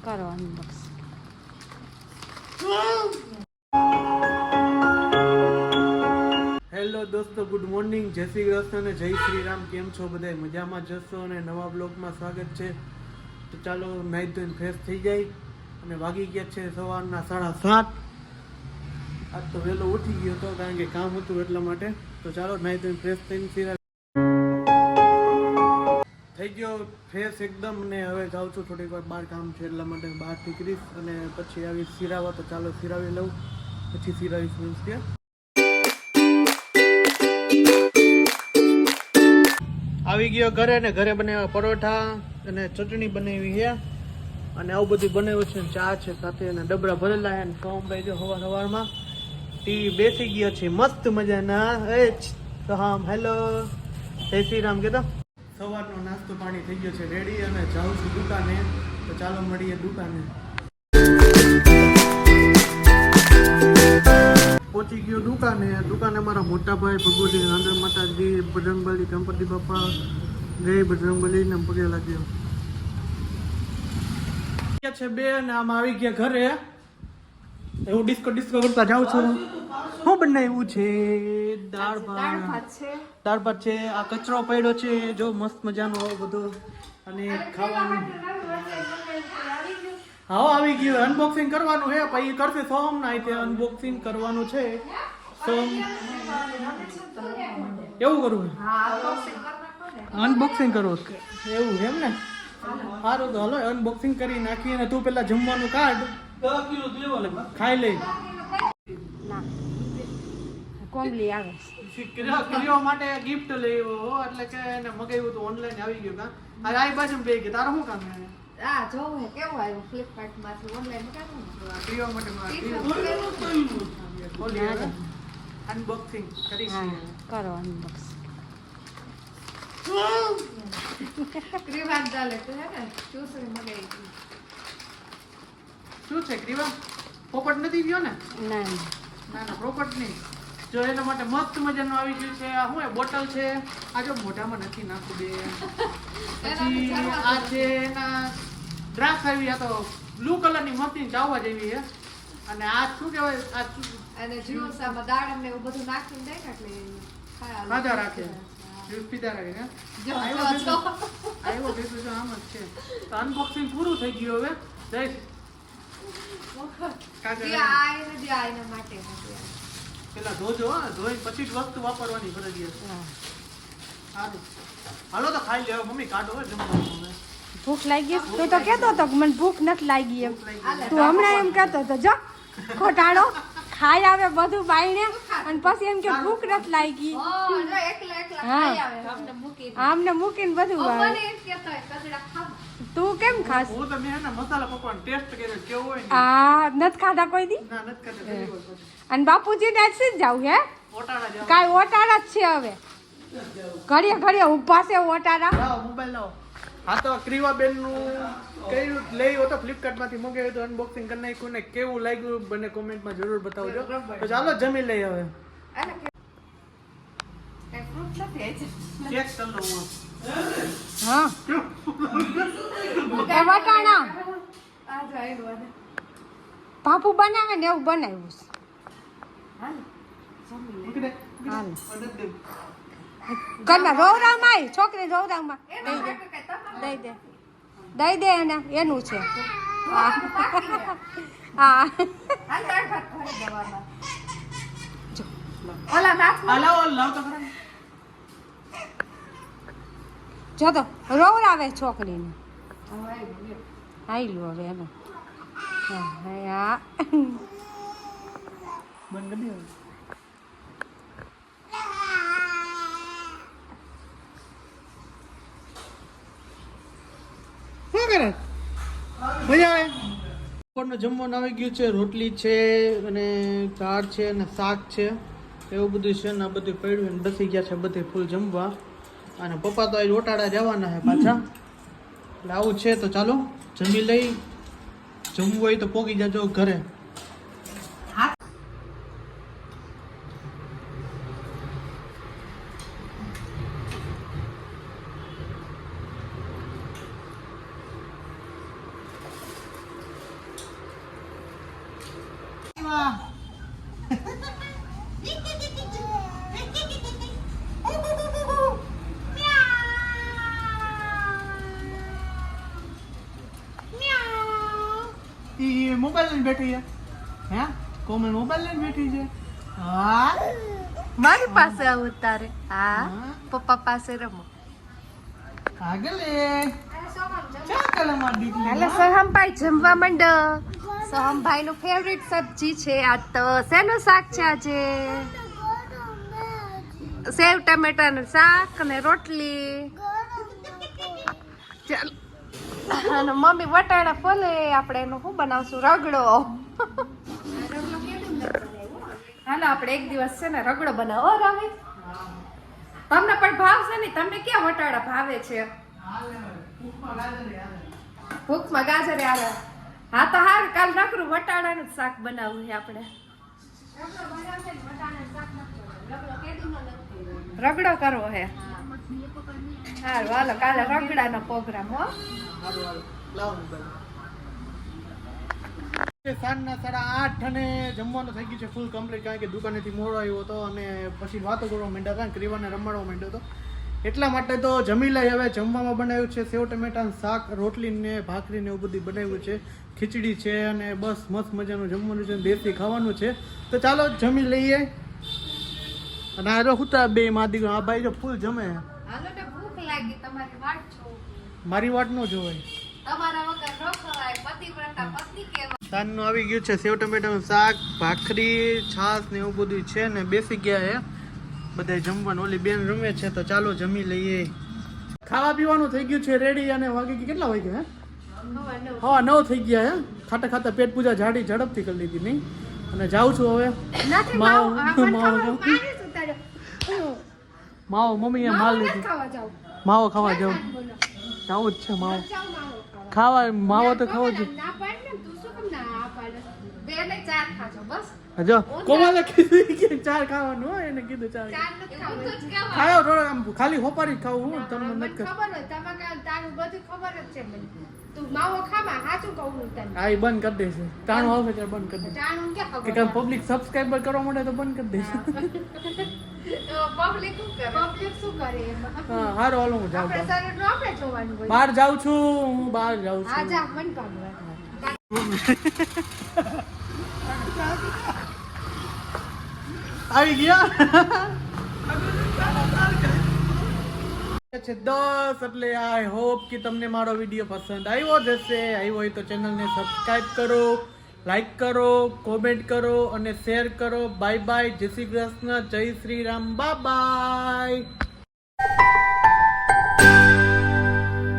કરો Unbox. Hello દોસ્તો, good morning, જય શ્રી કૃષ્ણ અને જય શ્રી રામ. કેમ છો બધા? મજામાં જશો અને નવા બ્લોગમાં સ્વાગત છે. તો ચાલો નાઈ ધોઈને ફ્રેશ થઈ જાય અને વાગી ગયા છે સવારના 7:30. આજ તો વહેલો ઉઠી ગયો હતો કારણ કે કામ હતું એટલા માટે. તો ચાલો નાઈ ધોઈને ફ્રેશ થઈને થઈ ગયો ફ્રેશ એકદમ ને હવે જાઉં છું થોડીક વાર બહાર, કામ છે એટલા માટે બહાર નીકળીશ અને પછી આવી સિરાવા. તો ચાલો સિરાવી લઉં, પછી સિરાવીશ. મીન્સ કે આવી ગયો ઘરે ને ઘરે બનાવ્યા પરોઠા અને ચટણી બનાવી છે અને આવું બધું બનાવ્યું છે. ચા છે સાથે અને ડબરા ભરેલા છે. સોમભાઈ જો સવારમાં ટીવી બેસી ગયો છે મસ્ત મજાના. સોહમ હેલો, જય શ્રી રામ કહેતો. સવારનો નાસ્તો પાણી થઈ ગયો છે રેડી અને જાઉં છું દુકાને. તો ચાલો મળીએ દુકાને. પહોંચી ગયો દુકાને મારા મોટા ભાઈ ભગવતી નાંદર માતાજી, બજરંગબલી, ગણપતિ બાપા, જય બજરંગબલી ને પગે લાગ્યો છે બે અને આમ આવી ગયા ઘરે. એવું ડિસ્કો કરતા જાઉં છું. શું બનાવ્યું છે? દાળ ભાત છે. આ કચરો પડ્યો છે જો મસ્ત મજાનો બધો અને ખાવાનું. હા આવી ગયું. અનબોક્સિંગ કરવાનું છે પછી કરશે સોમ ના તે અનબોક્સિંગ કરવાનું છે. સોમ એવું કરવું અનબોક્સિંગ કરવું એવું એમ ને? સારું તો હાલો અનબોક્સિંગ કરી નાખીએ ને તું પેલા જમવાનું કાઢ, ખાઈ લઈ. કોમલી આવે ક્રિયો માટે ગિફ્ટ લેવો એટલે કે એને મગાવ્યું તો ઓનલાઈન આવી ગયું. કા આ આઈ બાજુ બે કે તારો શું કામ છે? આ જોવું કેવું આવ્યું ફ્લિપકાર્ટ માંથી ઓનલાઈન મગાવ્યું. ક્રિયો માટે અનબોક્સિંગ કરીશ. કરો અનબોક્સ. ક્રીવાન ચાલે તો હે ને ચૂસરી મગાવી હતી. શું છે ક્રિવા? પોપટ નથી ગયો ને? ના પોપટ નહીં. જો એના માટે મસ્ત મજાનું આવી ગયું છે. આ શું બોટલ છે? આ જો મોઢામાં નથી નાખું બે. પછી આ છે એના દ્રાક્ષ આવી. આ તો બ્લુ કલરની મસ્તી ચાવવા જેવી છે. અને આ શું કહેવાય? આ અને જ્યુસ આમાં દાડમ ને એવું બધું નાખીને દે એટલે ખાધા રાખે, જ્યુસ પીધા રાખે. આવ્યો ભેગું જો આમ જ છે. તો અનબોક્સિંગ પૂરું થઈ ગયું. હવે જઈશ આયના માટે પેલા ધોજો, ધોઈ પછી જ વસ્તુ વાપરવાની ફરજિયાત. સારું હાલો તો ખાઈ લેવો. મમ્મી કાઢો જમવાનું. ભૂખ લાગી? તું તો કહેતો હતો કે મને ભૂખ નથી લાગી એમ. તું હમણાં એમ કહેતો હતો જો ખોટાડો ખાઈ આવે બધું બાઈને અને પછી એમ કે ભૂખ નથી લાગી. આમને મૂકીને બધું આવે. તું કેમ ખાસ? હું તો મેં મસાલા પકવાન ટેસ્ટ કર્યો કેવો હોય. આ નથી ખાધા કોઈ દી? ના નથી ખાધા. અને બાપુજી ને જ જાવ હે? ઓટાડા જાવ. કાઈ ઓટાડા જ છે હવે. ઘડીએ ઊભા છે ઓટાડા. લાવો મોબાઈલ લાવો. હા તો ક્રીવાબેન નું કયું લઈ તો ફ્લિપકાર્ટ માંથી મંગાવ્યું તો અનબોક્સિંગ કરી નાખ્યું ને કેવું લાગ્યું મને કોમેન્ટમાં જરૂર બતાવજો. તો ચાલો જમી લઈ હવે. ચેક કરી લઉં. હા એ વટાણા પાપુ બનાવે ને એવું બનાવ્યું છે. હાલ ઘરમાં રોવરામાં આવી છોકરી રોવરામાં દઈ દે એને એનું છે. હા જો તો રોવરાવે છોકરીને. આઈ લો હવે એને. હા શું કરે? મજા આવે? બપોરનું જમવાનું આવી ગયું છે. રોટલી છે અને દાળ છે અને શાક છે એવું બધું છે ને આ બધું પડ્યું બેસી ગયા છે બધે ફૂલ જમવા. અને પપ્પા તો અહીં ઓટાડા જવાના છે પાછા. એટલે આવું છે. તો ચાલો જમી લઈ. જમવું હોય તો પોગી જાજો ઘરે. મોબાઈલ લઈને બેઠી છે હે કોમલ મોબાઈલ લઈને બેઠી છે હા મારી પાસે આવું તારે હા પપ્પા પાસે રમો આગળ ચા કલમ દીકરી હાલે સોહમભાઈ જમવા માંડો સોહમભાઈ નું ફેવરિટ સબ્જી છે આ તો શેનું શાક છે આજે સેવ ટમેટા નું શાક અને રોટલી ચાલ અને મમ્મી વટાણા ફોલે આપણે એનું શું બનાવશું રગડો હાલો આપણે એક દિવસ છે ને રગડો બનાવો રાવે તમને પણ ભાવશે ને તમને ક્યાં વટાણા ભાવે છે ભૂખમાં ગાજરે આવે હા તો હાર કાલ નકરું વટાણાનું જ શાક બનાવવું છે આપણે રગડો કરવો હે હારું હાલો કાલે રગડાનો પ્રોગ્રામ હો સાંજના 8:30 અને જમવાનું થઈ ગયું છે ફૂલ કમ્પ્લીટ કારણ કે દુકાનેથી મોડો આવ્યો હતો અને પછી વાતો કરવા માંડ્યા હતા ક્રીવાને રમાડવા માંડ્યો હતો એટલા માટે તો જમી લઈ હવે જમવામાં બનાવ્યું છે સેવ ટમેટાનું શાક રોટલી ને ભાખરી ને એવું બધું બનાવ્યું છે ખીચડી છે અને બસ મસ્ત મજાનું જમવાનું છે દેશી ખાવાનું છે તો ચાલો જમી લઈએ અને આ જો હુતા બે માદી આ ભાઈ જો ફૂલ જમે હાલો ને ભૂખ લાગી તમારી વાટ જોઉં મારી વાટ ન જોવાય તમારા વગર ન ખવાય પતિવ્રતા પત્ની કહેવાય સાંજનું આવી ગયું છે સેવ ટમેટાનું શાક ભાખરી છાશ ને એવું બધું છે ને બેસી ગયા હે બધા જમવાનું ઓલી બેન રમે છે તો ચાલો જમી લઈએ ખાવા પીવાનું થઈ ગયું છે રેડી અને વાગી ગયું કેટલા વાગ્યા હે હા 9 થઈ ગયા હે ખાતા ખાતા પેટ પૂજા જાડી ઝડપથી કરી લીધી નહીં અને જાઉં છું હવે માવો મમ્મીએ માલ લીધી માવો ખાવા જાઉં જાવું જ છે માવો ખાવા માવો તો ખાવો જ જો કોમલે કીધું કે 4 ખાવાનું હોય એને કીધું 4 ખાયો થોડો આમ ખાલી હોપારી ખાવું હું તમને નથી ખબર હોય તમે તારું બધું ખબર જ છે મને તું માવો ખાવા સાચું કહું તને આ ઈ બંધ કરી દેશે ટાણું આવશે ત્યારે બંધ કરી દેશે જાણું કે ખબર કે પબ્લિક સબસ્ક્રાઇબર કરવા માટે તો બંધ કરી દેશે પબ્લિક શું કરે એમાં હા હારો હાલો હું જાઉં આપણે શરીર નું આપણે જોવાનું હોય બહાર જાઉં છું હું બહાર જાઉં હા છું જા મન કાઢવા આવી ગયા છે 10 એટલે આઈ હોપ કે તમને મારો વિડીયો પસંદ આવ્યો જ હશે આવ્યો હોય તો ચેનલને સબસ્ક્રાઇબ કરો લાઈક કરો કોમેન્ટ કરો અને શેર કરો બાય બાય જય શ્રી કૃષ્ણ જય શ્રી રામ બાય બાય